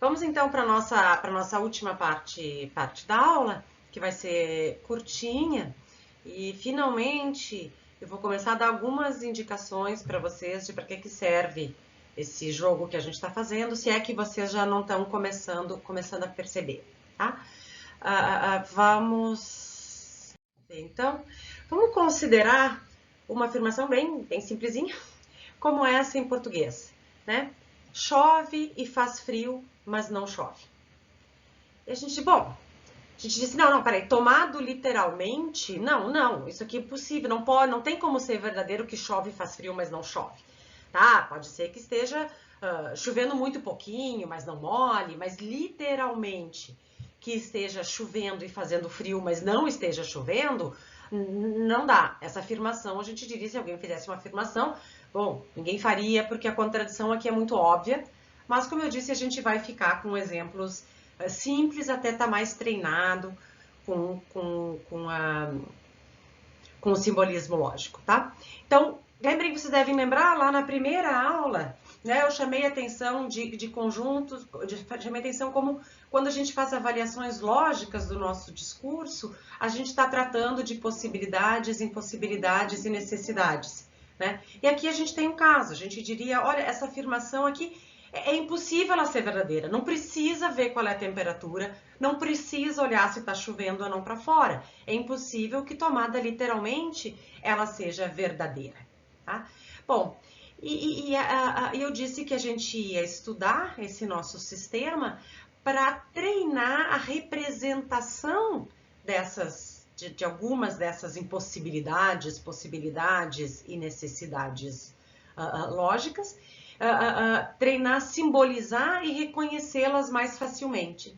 Vamos então para a nossa última parte da aula, que vai ser curtinha. E finalmente eu vou começar a dar algumas indicações para vocês de para que serve esse jogo que a gente está fazendo, se é que vocês já não estão começando a perceber, tá? Vamos ver, então, vamos considerar uma afirmação bem simplesinha, como essa em português, né? Chove e faz frio, mas não chove. E a gente disse, não, peraí, tomado literalmente, não, isso aqui é impossível, não tem como ser verdadeiro que chove e faz frio, mas não chove. Tá, pode ser que esteja chovendo muito pouquinho, mas não molhe, mas literalmente que esteja chovendo e fazendo frio, mas não esteja chovendo, não dá. Essa afirmação, a gente diria, se alguém fizesse uma afirmação, bom, ninguém faria, porque a contradição aqui é muito óbvia, mas como eu disse, a gente vai ficar com exemplos simples até estar mais treinado com o simbolismo lógico, tá? Então, lembrem que vocês devem lembrar, lá na primeira aula, né, eu chamei atenção de conjuntos, chamei atenção como quando a gente faz avaliações lógicas do nosso discurso, a gente está tratando de possibilidades, impossibilidades e necessidades, né? E aqui a gente tem um caso, a gente diria, olha, essa afirmação aqui é impossível ela ser verdadeira, não precisa ver qual é a temperatura, não precisa olhar se está chovendo ou não para fora. É impossível que, tomada literalmente, ela seja verdadeira. Tá? Bom, eu disse que a gente ia estudar esse nosso sistema para treinar a representação de algumas dessas impossibilidades, possibilidades e necessidades lógicas, treinar, simbolizar e reconhecê-las mais facilmente.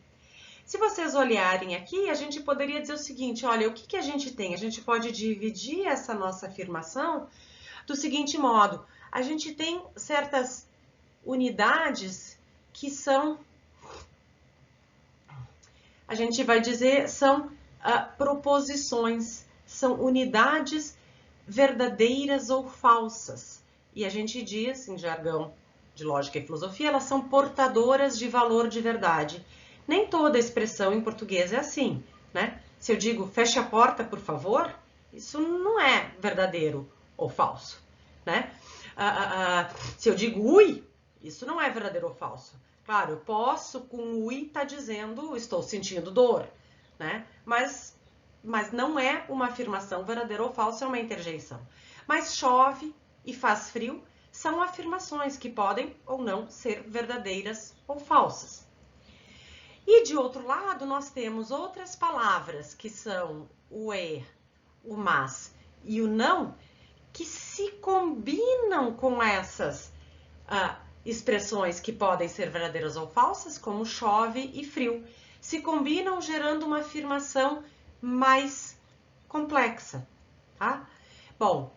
Se vocês olharem aqui, a gente poderia dizer o seguinte, olha, o que a gente tem? A gente pode dividir essa nossa afirmação do seguinte modo, a gente tem certas unidades que são, a gente vai dizer, são proposições, são unidades verdadeiras ou falsas. E a gente diz, em jargão de lógica e filosofia, elas são portadoras de valor de verdade. Nem toda expressão em português é assim, né? Se eu digo feche a porta, por favor, isso não é verdadeiro ou falso, né? Se eu digo ui, isso não é verdadeiro ou falso. Claro, eu posso com ui estar dizendo estou sentindo dor, né? Mas não é uma afirmação verdadeira ou falsa, é uma interjeição. Mas chove e faz frio são afirmações que podem ou não ser verdadeiras ou falsas. E de outro lado, nós temos outras palavras que são o o mas e o não, que se combinam com essas expressões que podem ser verdadeiras ou falsas, como chove e frio. Se combinam gerando uma afirmação mais complexa, tá? Bom,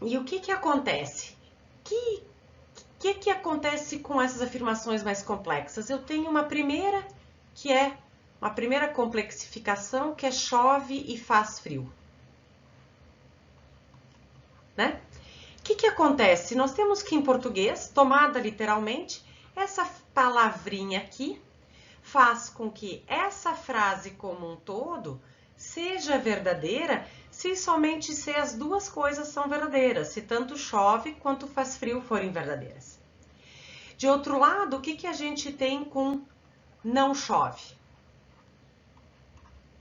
e o que acontece? O que acontece com essas afirmações mais complexas? Eu tenho uma primeira que é uma primeira complexificação, que é chove e faz frio, né? O que acontece? Nós temos que, em português, tomada literalmente, essa palavrinha aqui faz com que essa frase como um todo seja verdadeira se somente se as duas coisas são verdadeiras, se tanto chove quanto faz frio forem verdadeiras. De outro lado, o que a gente tem com não chove?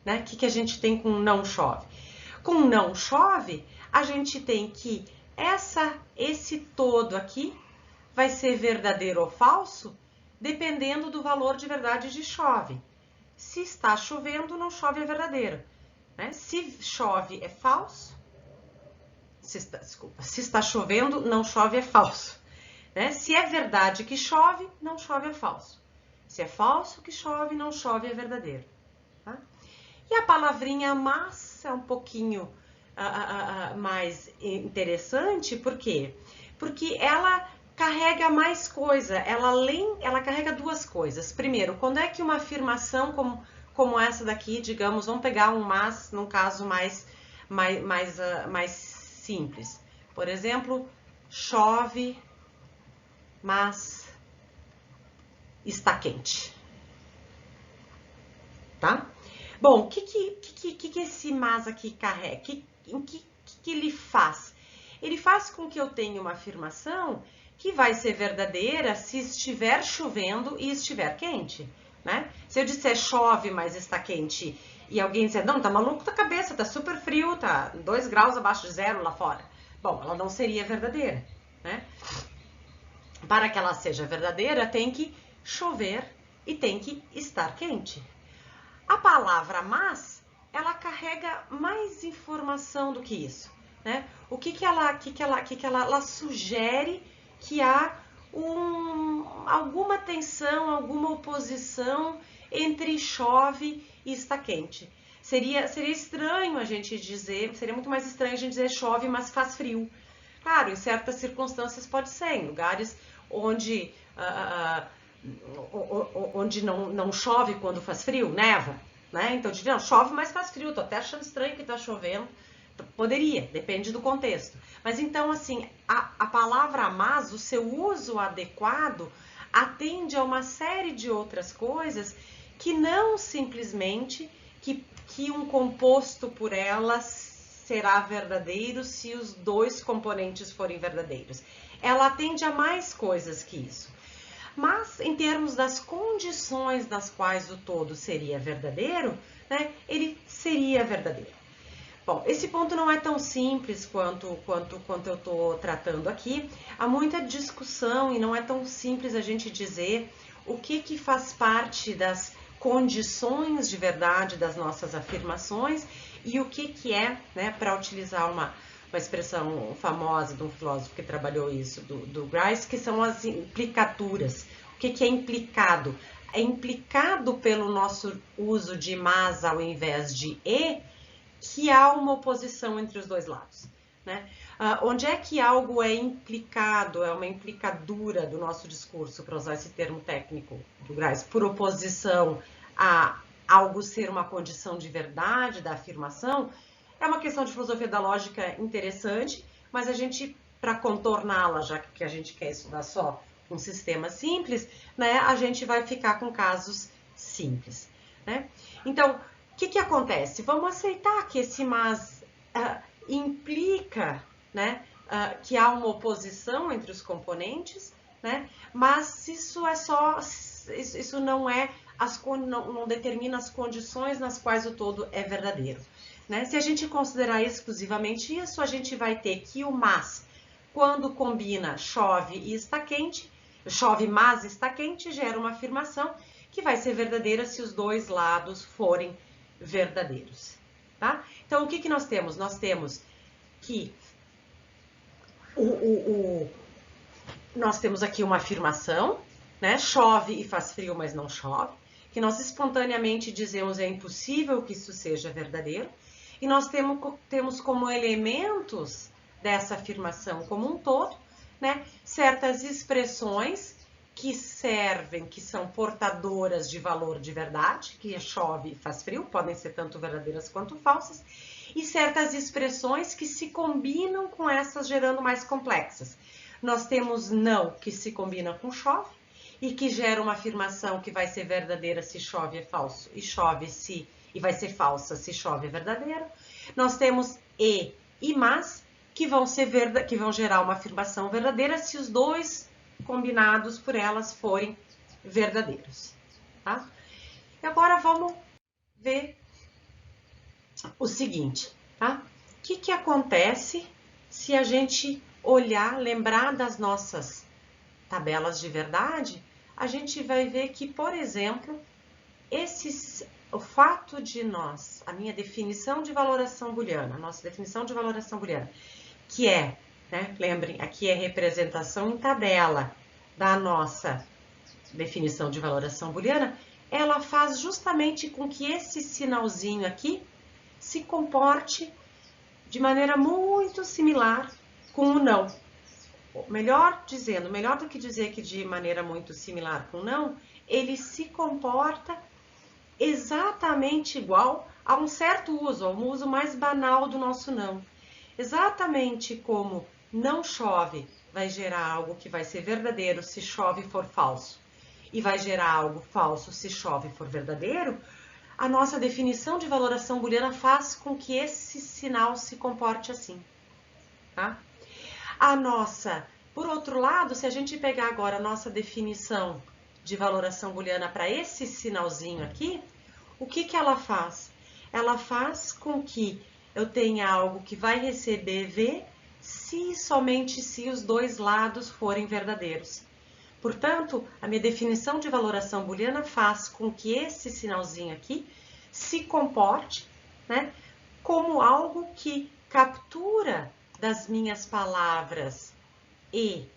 Né? O que a gente tem com não chove? Com não chove, a gente tem que esse todo aqui vai ser verdadeiro ou falso, dependendo do valor de verdade de chove. Se está chovendo, não chove é verdadeiro. Né? Se chove é falso, se está chovendo, não chove é falso. Né? Se é verdade que chove, não chove é falso. Se é falso que chove, não chove é verdadeiro. Tá? E a palavrinha mas é um pouquinho mais interessante, por quê? Porque ela carrega mais coisa, ela carrega duas coisas. Primeiro, quando é que uma afirmação como essa daqui, digamos, vamos pegar um mas num caso mais simples. Por exemplo, chove, mas está quente. Tá? Bom, o que esse mas aqui carrega? O que ele faz? Ele faz com que eu tenha uma afirmação que vai ser verdadeira se estiver chovendo e estiver quente, né? Se eu disser chove, mas está quente, e alguém disser, não, tá maluco da cabeça, tá super frio, tá 2 graus abaixo de zero lá fora. Bom, ela não seria verdadeira, né? Para que ela seja verdadeira, tem que chover e tem que estar quente. A palavra mas, ela carrega mais informação do que isso, né? O que ela sugere que há alguma tensão, alguma oposição entre chove e está quente. Seria estranho a gente dizer, seria muito mais estranho a gente dizer chove, mas faz frio. Claro, em certas circunstâncias pode ser, em lugares onde não chove quando faz frio, neva, né? Então, não, chove, mas faz frio, tô até achando estranho que tá chovendo. Poderia, depende do contexto. Mas então, assim, a palavra mas, o seu uso adequado, atende a uma série de outras coisas que não simplesmente que um composto por ela será verdadeiro se os dois componentes forem verdadeiros. Ela atende a mais coisas que isso. Mas, em termos das condições nas quais o todo seria verdadeiro, né, ele seria verdadeiro. Bom, esse ponto não é tão simples quanto eu estou tratando aqui. Há muita discussão e não é tão simples a gente dizer o que faz parte das condições de verdade das nossas afirmações e o que é, né, para utilizar uma expressão famosa de um filósofo que trabalhou isso, do Grice, que são as implicaturas. O que é implicado? É implicado pelo nosso uso de mas ao invés de e, que há uma oposição entre os dois lados, né? Onde é que algo é implicado, é uma implicadura do nosso discurso, para usar esse termo técnico do Grice, por oposição a algo ser uma condição de verdade da afirmação, é uma questão de filosofia da lógica interessante, mas a gente, para contorná-la, já que a gente quer estudar só um sistema simples, né, a gente vai ficar com casos simples, né? Então, o que acontece? Vamos aceitar que esse mas implica, né, que há uma oposição entre os componentes, né? Mas isso é só, isso não é não determina as condições nas quais o todo é verdadeiro, né? Se a gente considerar exclusivamente isso, a gente vai ter que o mas, quando combina chove e está quente, chove mas está quente, gera uma afirmação que vai ser verdadeira se os dois lados forem verdadeiros, tá? Então, o que nós temos? Nós temos que nós temos aqui uma afirmação, né? Chove e faz frio, mas não chove, que nós espontaneamente dizemos é impossível que isso seja verdadeiro, e nós temos como elementos dessa afirmação como um todo, né, certas expressões que servem, que são portadoras de valor de verdade, que chove e faz frio, podem ser tanto verdadeiras quanto falsas, e certas expressões que se combinam com essas, gerando mais complexas. Nós temos não, que se combina com chove, e que gera uma afirmação que vai ser verdadeira se chove é falso, e vai ser falsa se chove é verdadeiro. Nós temos e mas, que vão gerar uma afirmação verdadeira se os dois combinados por elas forem verdadeiros, tá? E agora vamos ver o seguinte, tá? O que acontece se a gente olhar, lembrar das nossas tabelas de verdade? A gente vai ver que, por exemplo, o fato de a minha definição de valoração booleana, a nossa definição de valoração booleana, que é, né, lembrem, aqui é representação em tabela da nossa definição de valoração booleana, ela faz justamente com que esse sinalzinho aqui se comporte de maneira muito similar com o não. Melhor do que dizer que de maneira muito similar com o não, ele se comporta exatamente igual a um certo uso, a um uso mais banal do nosso não. Exatamente como não chove vai gerar algo que vai ser verdadeiro se chove for falso. e vai gerar algo falso se chove for verdadeiro, a nossa definição de valoração booleana faz com que esse sinal se comporte assim, tá? Por outro lado, se a gente pegar agora a nossa definição de valoração booleana para esse sinalzinho aqui, o que que ela faz? Ela faz com que eu tenha algo que vai receber V se e somente se os dois lados forem verdadeiros. Portanto, a minha definição de valoração booleana faz com que esse sinalzinho aqui se comporte, né, como algo que captura das minhas palavras e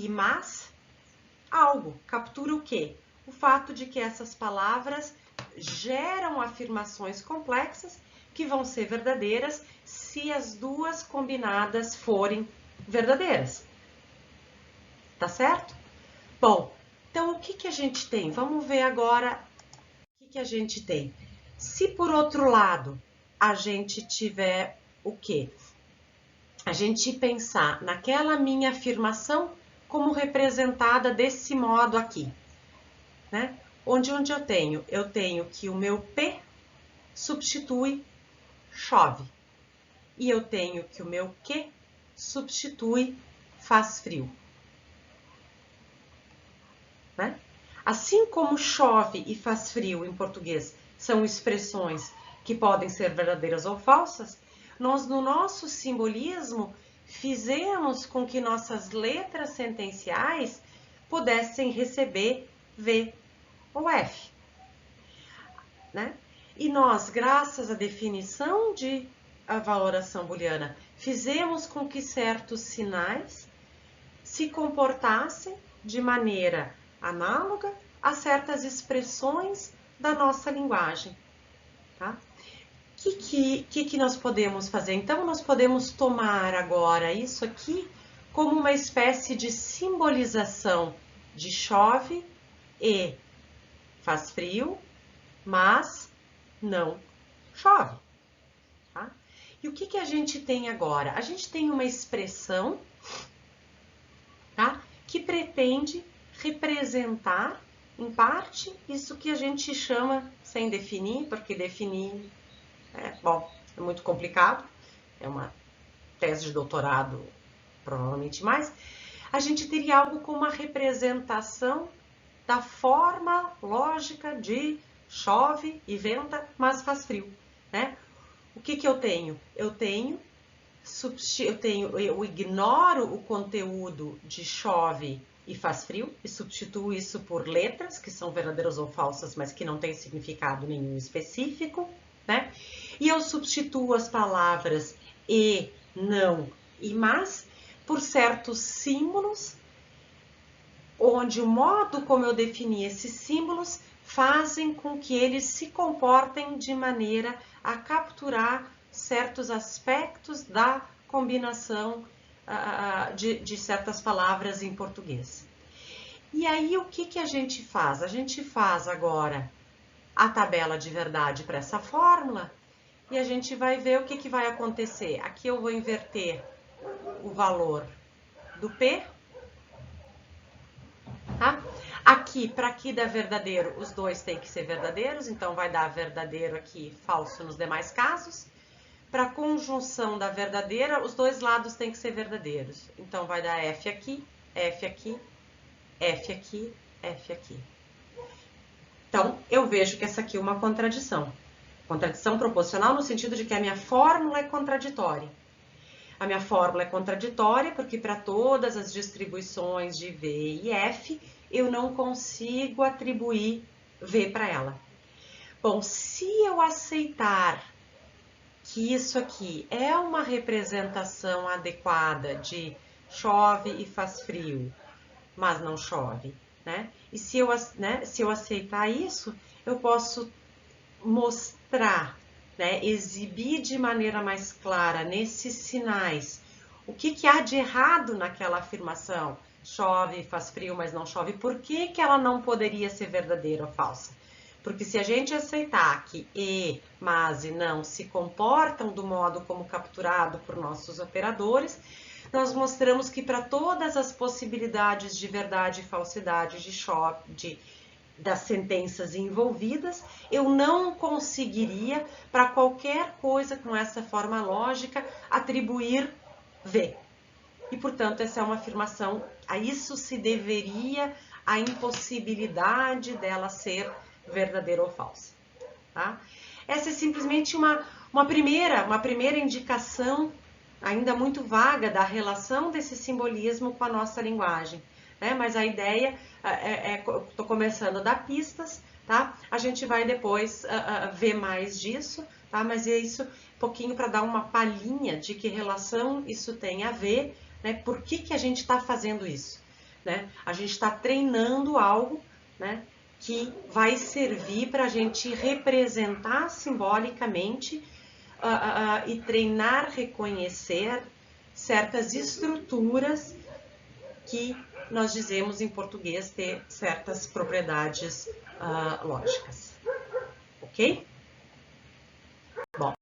mas algo. Captura o quê? O fato de que essas palavras geram afirmações complexas que vão ser verdadeiras se as duas combinadas forem verdadeiras. Tá certo? Bom, então o que que a gente tem? Vamos ver agora o que que a gente tem. Se por outro lado a gente tiver o quê? A gente pensar naquela minha afirmação como representada desse modo aqui, né? Onde eu tenho? Eu tenho que o meu P substitui chove. E eu tenho que o meu Q substitui faz frio. Né? Assim como chove e faz frio em português são expressões que podem ser verdadeiras ou falsas, nós no nosso simbolismo fizemos com que nossas letras sentenciais pudessem receber V ou F. Né? E nós, graças à definição de a valoração booleana, fizemos com que certos sinais se comportassem de maneira análoga a certas expressões da nossa linguagem. Tá? O que nós podemos fazer? Então, nós podemos tomar agora isso aqui como uma espécie de simbolização de chove e faz frio, mas não chove. Tá? E o que a gente tem agora? A gente tem uma expressão, tá, que pretende representar, em parte, isso que a gente chama, sem definir, porque definir é muito complicado, é uma tese de doutorado, provavelmente mais. A gente teria algo como uma representação da forma lógica de chove e venta, mas faz frio, né? O que eu tenho? Eu ignoro o conteúdo de chove e faz frio e substituo isso por letras que são verdadeiras ou falsas, mas que não têm significado nenhum específico, né? E eu substituo as palavras e, não e mas por certos símbolos, onde o modo como eu defini esses símbolos fazem com que eles se comportem de maneira a capturar certos aspectos da combinação de certas palavras em português. E aí, o que a gente faz? A gente faz agora a tabela de verdade para essa fórmula e a gente vai ver o que vai acontecer. Aqui eu vou inverter o valor do P, tá? Aqui, para aqui dar verdadeiro, os dois têm que ser verdadeiros, então vai dar verdadeiro aqui, falso nos demais casos. Para a conjunção da verdadeira, os dois lados têm que ser verdadeiros. Então, vai dar F aqui, F aqui, F aqui, F aqui. Então, eu vejo que essa aqui é uma contradição. Contradição proposicional no sentido de que a minha fórmula é contraditória. A minha fórmula é contraditória porque para todas as distribuições de V e F, eu não consigo atribuir V para ela. Bom, se eu aceitar que isso aqui é uma representação adequada de chove e faz frio, mas não chove, né? E se eu aceitar isso, eu posso mostrar, né, exibir de maneira mais clara nesses sinais o que há de errado naquela afirmação, chove e faz frio, mas não chove, por que ela não poderia ser verdadeira ou falsa? Porque se a gente aceitar que e, mas e não se comportam do modo como capturado por nossos operadores, nós mostramos que para todas as possibilidades de verdade e falsidade das sentenças envolvidas, eu não conseguiria, para qualquer coisa com essa forma lógica, atribuir V. E, portanto, essa é uma afirmação, a isso se deveria a impossibilidade dela ser verdadeira ou falsa. Tá? Essa é simplesmente uma primeira indicação, ainda muito vaga, da relação desse simbolismo com a nossa linguagem. Né? Mas a ideia estou começando a dar pistas, tá? A gente vai depois ver mais disso, tá? Mas é isso um pouquinho para dar uma palhinha de que relação isso tem a ver, né? Por que a gente está fazendo isso? Né? A gente está treinando algo, né, que vai servir para a gente representar simbolicamente e treinar, reconhecer certas estruturas que nós dizemos em português ter certas propriedades lógicas. Ok?